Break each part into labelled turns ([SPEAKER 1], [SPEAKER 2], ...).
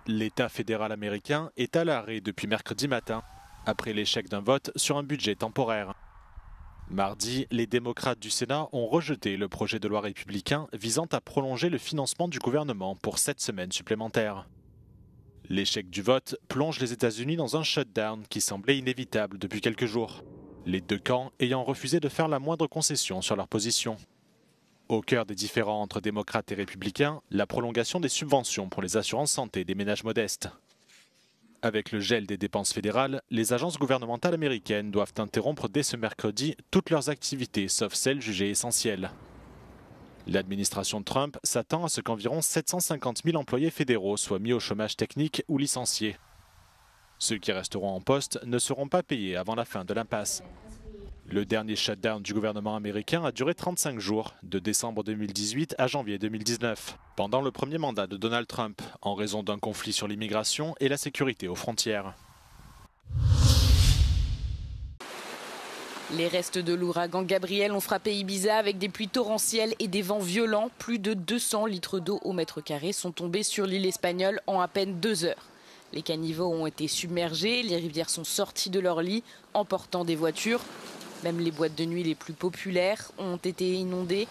[SPEAKER 1] L'État fédéral américain est à l'arrêt depuis mercredi matin, après l'échec d'un vote sur un budget temporaire. Mardi, les démocrates du Sénat ont rejeté le projet de loi républicain visant à prolonger le financement du gouvernement pour 7 semaines supplémentaires. L'échec du vote plonge les États-Unis dans un shutdown qui semblait inévitable depuis quelques jours, les deux camps ayant refusé de faire la moindre concession sur leur position. Au cœur des différends entre démocrates et républicains, la prolongation des subventions pour les assurances santé des ménages modestes. Avec le gel des dépenses fédérales, les agences gouvernementales américaines doivent interrompre dès ce mercredi toutes leurs activités sauf celles jugées essentielles. L'administration Trump s'attend à ce qu'environ 750 000 employés fédéraux soient mis au chômage technique ou licenciés. Ceux qui resteront en poste ne seront pas payés avant la fin de l'impasse. Le dernier shutdown du gouvernement américain a duré 35 jours, de décembre 2018 à janvier 2019, pendant le premier mandat de Donald Trump, en raison d'un conflit sur l'immigration et la sécurité aux frontières.
[SPEAKER 2] Les restes de l'ouragan Gabriel ont frappé Ibiza avec des pluies torrentielles et des vents violents. Plus de 200 litres d'eau au mètre carré sont tombés sur l'île espagnole en à peine 2 heures. Les caniveaux ont été submergés, les rivières sont sorties de leur lit, emportant des voitures. Même les boîtes de nuit les plus populaires ont été inondées,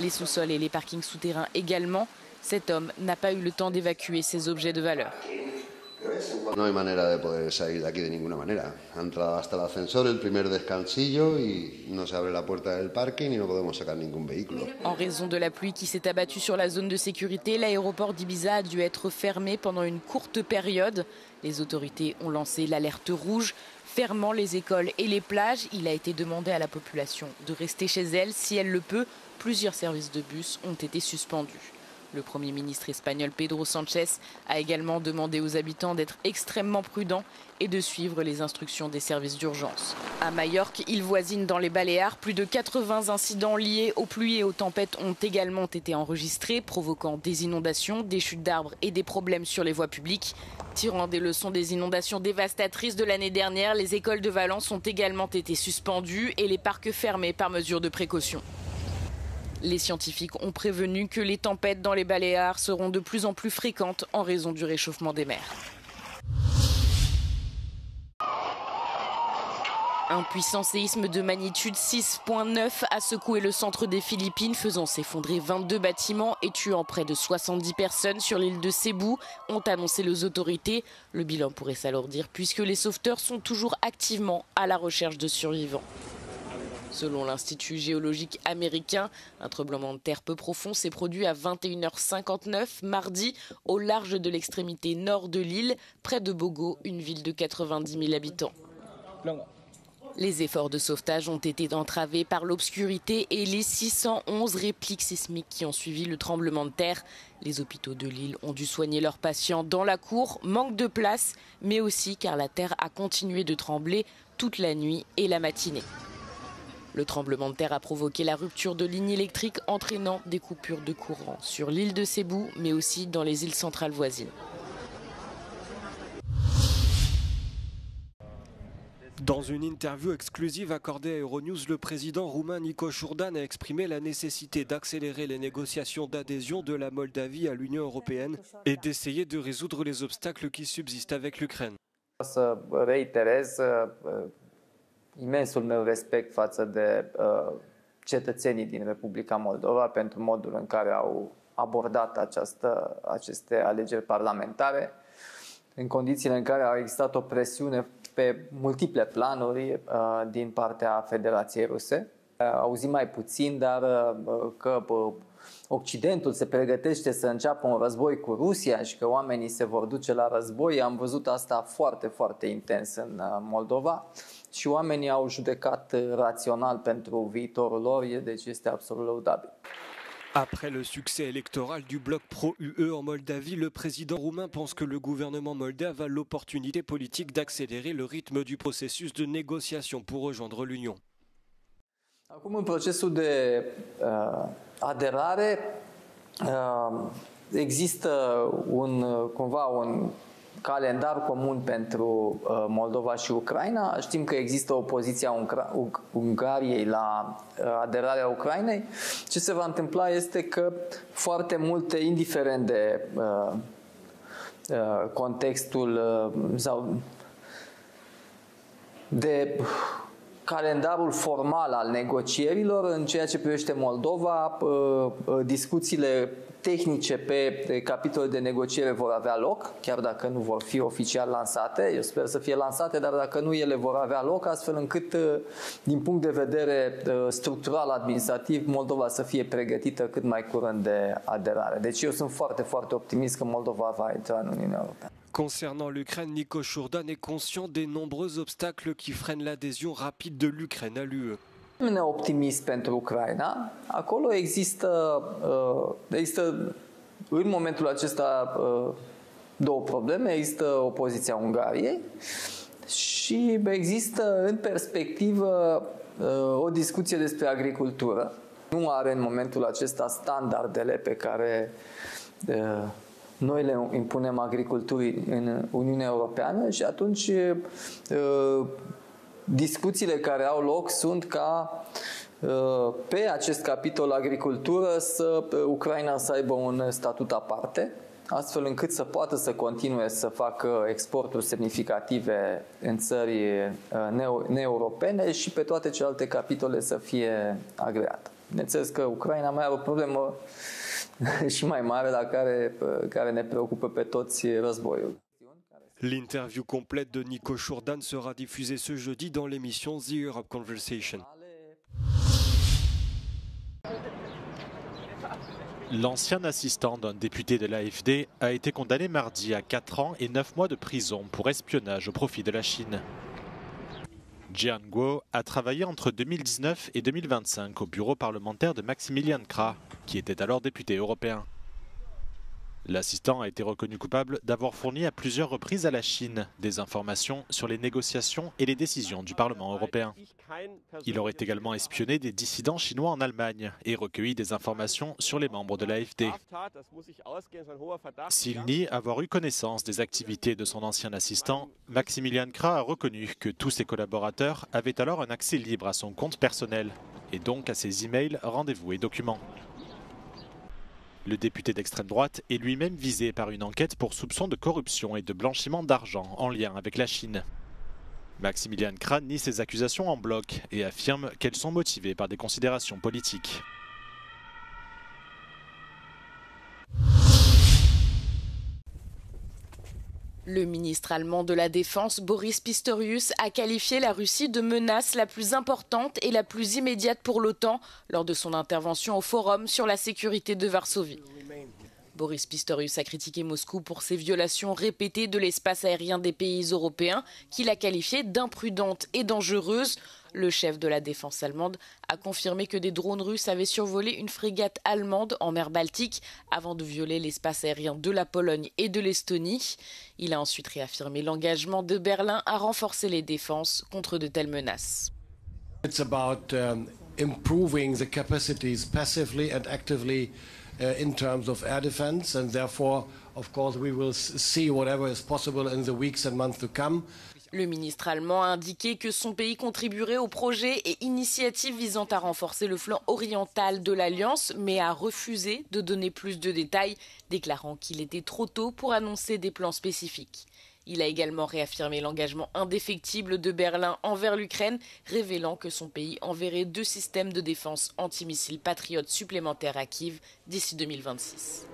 [SPEAKER 2] les sous-sols et les parkings souterrains également. Cet homme n'a pas eu le temps d'évacuer ses objets de valeur.
[SPEAKER 3] No hay manera de poder salir de aquí de ninguna manera. Ha entrado hasta el ascensor, el primer descansillo, y no se abre la puerta del parking y no podemos sacar ningún vehículo.
[SPEAKER 2] En raison de la pluie qui s'est abattue sur la zone de sécurité, l'aéroport d'Ibiza a dû être fermé pendant une courte période. Les autorités ont lancé l'alerte rouge, fermant les écoles et les plages. Il a été demandé à la population de rester chez elle si elle le peut. Plusieurs services de bus ont été suspendus. Le Premier ministre espagnol Pedro Sánchez a également demandé aux habitants d'être extrêmement prudents et de suivre les instructions des services d'urgence. À Majorque, île voisine dans les Baléares, plus de 80 incidents liés aux pluies et aux tempêtes ont également été enregistrés, provoquant des inondations, des chutes d'arbres et des problèmes sur les voies publiques. Tirant des leçons des inondations dévastatrices de l'année dernière, les écoles de Valence ont également été suspendues et les parcs fermés par mesure de précaution. Les scientifiques ont prévenu que les tempêtes dans les Baléares seront de plus en plus fréquentes en raison du réchauffement des mers. Un puissant séisme de magnitude 6,9 a secoué le centre des Philippines, faisant s'effondrer 22 bâtiments et tuant près de 70 personnes sur l'île de Cebu, ont annoncé les autorités. Le bilan pourrait s'alourdir puisque les sauveteurs sont toujours activement à la recherche de survivants. Selon l'Institut géologique américain, un tremblement de terre peu profond s'est produit à 21h59 mardi au large de l'extrémité nord de l'île, près de Bogo, une ville de 90 000 habitants. Les efforts de sauvetage ont été entravés par l'obscurité et les 611 répliques sismiques qui ont suivi le tremblement de terre. Les hôpitaux de l'île ont dû soigner leurs patients dans la cour, manque de place, mais aussi car la terre a continué de trembler toute la nuit et la matinée. Le tremblement de terre a provoqué la rupture de lignes électriques entraînant des coupures de courant sur l'île de Cebu, mais aussi dans les îles centrales voisines.
[SPEAKER 4] Dans une interview exclusive accordée à Euronews, le président roumain Nico Șurdan a exprimé la nécessité d'accélérer les négociations d'adhésion de la Moldavie à l'Union européenne et d'essayer de résoudre les obstacles qui subsistent avec l'Ukraine.
[SPEAKER 5] Imensul meu respect față de cetățenii din Republica Moldova pentru modul în care au abordat aceste alegeri parlamentare, în condițiile în care a existat o presiune pe multiple planuri din partea Federației Ruse. Auzim mai puțin, dar că Occidentul se pregătește să înceapă un război cu Rusia și că oamenii se vor duce la război. Am văzut asta foarte, foarte intens în Moldova și oamenii au judecat rațional pentru viitorul lor, deci este absolut lăudabil.
[SPEAKER 4] Après le succès électoral du bloc pro-UE en Moldavie, le président roumain pense que le gouvernement moldave a l'opportunité politique d'accélérer le rythme du processus de négociation pour rejoindre l'Union.
[SPEAKER 5] Acum, în procesul de aderare, există cumva un calendar comun pentru Moldova și Ucraina. Știm că există opoziția Ungariei la aderarea Ucrainei. Ce se va întâmpla este că foarte multe, indiferent de contextul sau de calendarul formal al negocierilor. În ceea ce privește Moldova, discuțiile tehnice pe capitole de negociere vor avea loc, chiar dacă nu vor fi oficial lansate. Eu sper să fie lansate, dar dacă nu, ele vor avea loc, astfel încât, din punct de vedere structural, administrativ, Moldova să fie pregătită cât mai curând de aderare. Deci eu sunt foarte, foarte optimist că Moldova va intra în Uniunea Europeană.
[SPEAKER 4] Concernant l'Ukraine, Nico Jourdan est conscient des nombreux obstacles qui freinent l'adhésion rapide de l'Ukraine à l'UE.
[SPEAKER 5] Nu optimist pentru Ucraina. Acolo există în momentul acesta două probleme. Există opoziția Ungariei și există în perspectivă o discuție despre agricultură. Nu are în momentul acesta standardele pe care noi le impunem agriculturii în Uniunea Europeană și atunci discuțiile care au loc sunt ca pe acest capitol agricultură Ucraina să aibă un statut aparte, astfel încât să poată să continue să facă exporturi semnificative în țări neeuropene și pe toate celelalte capitole să fie agreată. Bineînțeles că Ucraina mai are o problemă și mai mare la care ne preocupă pe toți războiul.
[SPEAKER 4] L'interview complète de Nico Jourdan sera diffusée ce jeudi dans l'émission The Europe Conversation.
[SPEAKER 1] L'ancien assistant d'un député de l'AfD a été condamné mardi à 4 ans et 9 mois de prison pour espionnage au profit de la Chine. Jian Guo a travaillé entre 2019 et 2025 au bureau parlementaire de Maximilian Krah, qui était alors député européen. L'assistant a été reconnu coupable d'avoir fourni à plusieurs reprises à la Chine des informations sur les négociations et les décisions du Parlement européen. Il aurait également espionné des dissidents chinois en Allemagne et recueilli des informations sur les membres de l'AfD. S'il nie avoir eu connaissance des activités de son ancien assistant, Maximilian Krah a reconnu que tous ses collaborateurs avaient alors un accès libre à son compte personnel et donc à ses emails, rendez-vous et documents. Le député d'extrême droite est lui-même visé par une enquête pour soupçon de corruption et de blanchiment d'argent en lien avec la Chine. Maximilian Krah nie ces accusations en bloc et affirme qu'elles sont motivées par des considérations politiques.
[SPEAKER 2] Le ministre allemand de la Défense, Boris Pistorius, a qualifié la Russie de menace la plus importante et la plus immédiate pour l'OTAN lors de son intervention au Forum sur la sécurité de Varsovie. Boris Pistorius a critiqué Moscou pour ses violations répétées de l'espace aérien des pays européens, qu'il a qualifiées d'imprudentes et dangereuses. Le chef de la défense allemande a confirmé que des drones russes avaient survolé une frégate allemande en mer Baltique avant de violer l'espace aérien de la Pologne et de l'Estonie. Il a ensuite réaffirmé l'engagement de Berlin à renforcer les défenses contre de telles menaces.
[SPEAKER 6] It's about improving the capacities passively and actively in terms of air defense, and therefore, of course, we will see whatever is possible in the weeks and months to come.
[SPEAKER 2] Le ministre allemand a indiqué que son pays contribuerait aux projets et initiatives visant à renforcer le flanc oriental de l'Alliance, mais a refusé de donner plus de détails, déclarant qu'il était trop tôt pour annoncer des plans spécifiques. Il a également réaffirmé l'engagement indéfectible de Berlin envers l'Ukraine, révélant que son pays enverrait 2 systèmes de défense antimissiles patriotes supplémentaires à Kiev d'ici 2026.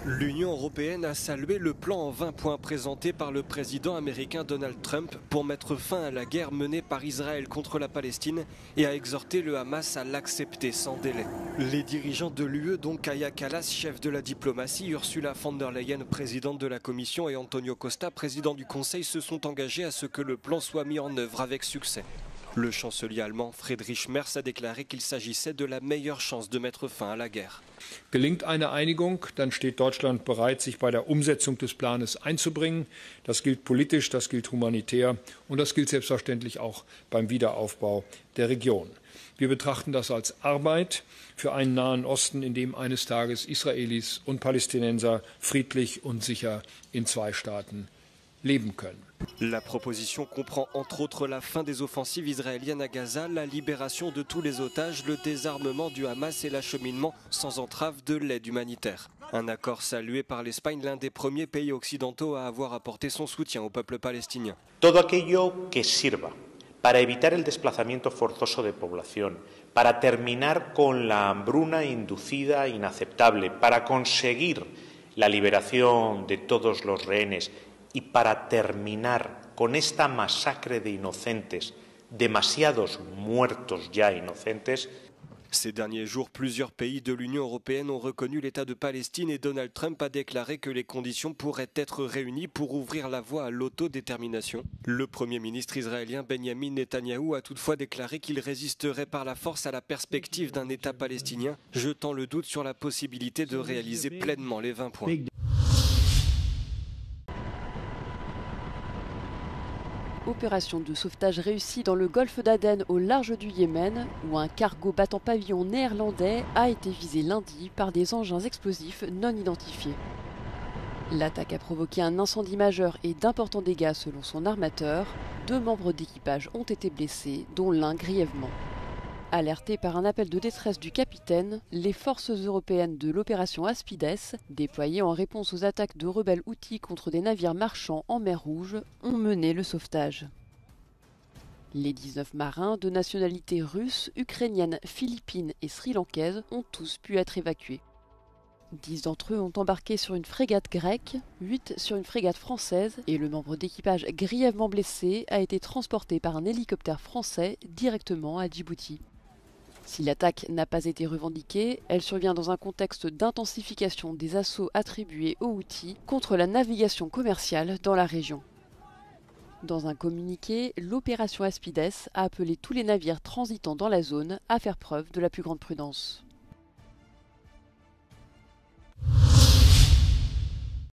[SPEAKER 4] L'Union européenne a salué le plan en 20 points présenté par le président américain Donald Trump pour mettre fin à la guerre menée par Israël contre la Palestine et a exhorté le Hamas à l'accepter sans délai. Les dirigeants de l'UE, dont Kaja Kallas, chef de la diplomatie, Ursula von der Leyen, présidente de la Commission, et Antonio Costa, président du Conseil, se sont engagés à ce que le plan soit mis en œuvre avec succès. Le chancelier allemand Friedrich Merz a déclaré qu'il s'agissait de la meilleure chance de mettre fin à la guerre.
[SPEAKER 7] Gelingt eine Einigung, dann steht Deutschland bereit, sich bei der Umsetzung des Planes einzubringen. Das gilt politisch, das gilt humanitär und das gilt selbstverständlich auch beim Wiederaufbau der Region. Wir betrachten das als Arbeit für einen Nahen Osten, in dem eines Tages Israelis und Palästinenser friedlich und sicher in 2 Staaten leben können.
[SPEAKER 4] La proposition comprend entre autres la fin des offensives israéliennes à Gaza, la libération de tous les otages, le désarmement du Hamas et l'acheminement sans entrave de l'aide humanitaire. Un accord salué par l'Espagne, l'un des premiers pays occidentaux à avoir apporté son soutien au peuple palestinien.
[SPEAKER 8] Todo aquello que sirva para evitar el desplazamiento forzoso de población, para terminar con la hambruna inducida inaceptable, para conseguir la liberación de todos los rehenes y para terminar con esta masacre de inocentes, demasiados muertos ya inocentes.
[SPEAKER 4] Ces derniers jours, plusieurs pays de l'Union européenne ont reconnu l'État de Palestine et Donald Trump a déclaré que les conditions pourraient être réunies pour ouvrir la voie à l'autodétermination. Le Premier ministre israélien Benjamin Netanyahou a toutefois déclaré qu'il résisterait par la force à la perspective d'un État palestinien, jetant le doute sur la possibilité de réaliser pleinement les 20 points.
[SPEAKER 9] Opération de sauvetage réussie dans le golfe d'Aden au large du Yémen, où un cargo battant pavillon néerlandais a été visé lundi par des engins explosifs non identifiés. L'attaque a provoqué un incendie majeur et d'importants dégâts selon son armateur. 2 membres d'équipage ont été blessés, dont l'un grièvement. Alertés par un appel de détresse du capitaine, les forces européennes de l'opération Aspides, déployées en réponse aux attaques de rebelles houthis contre des navires marchands en mer Rouge, ont mené le sauvetage. Les 19 marins de nationalité russe, ukrainienne, philippine et sri-lankaise ont tous pu être évacués. 10 d'entre eux ont embarqué sur une frégate grecque, 8 sur une frégate française et le membre d'équipage grièvement blessé a été transporté par un hélicoptère français directement à Djibouti. Si l'attaque n'a pas été revendiquée, elle survient dans un contexte d'intensification des assauts attribués aux Houthis contre la navigation commerciale dans la région. Dans un communiqué, l'opération Aspides a appelé tous les navires transitant dans la zone à faire preuve de la plus grande prudence.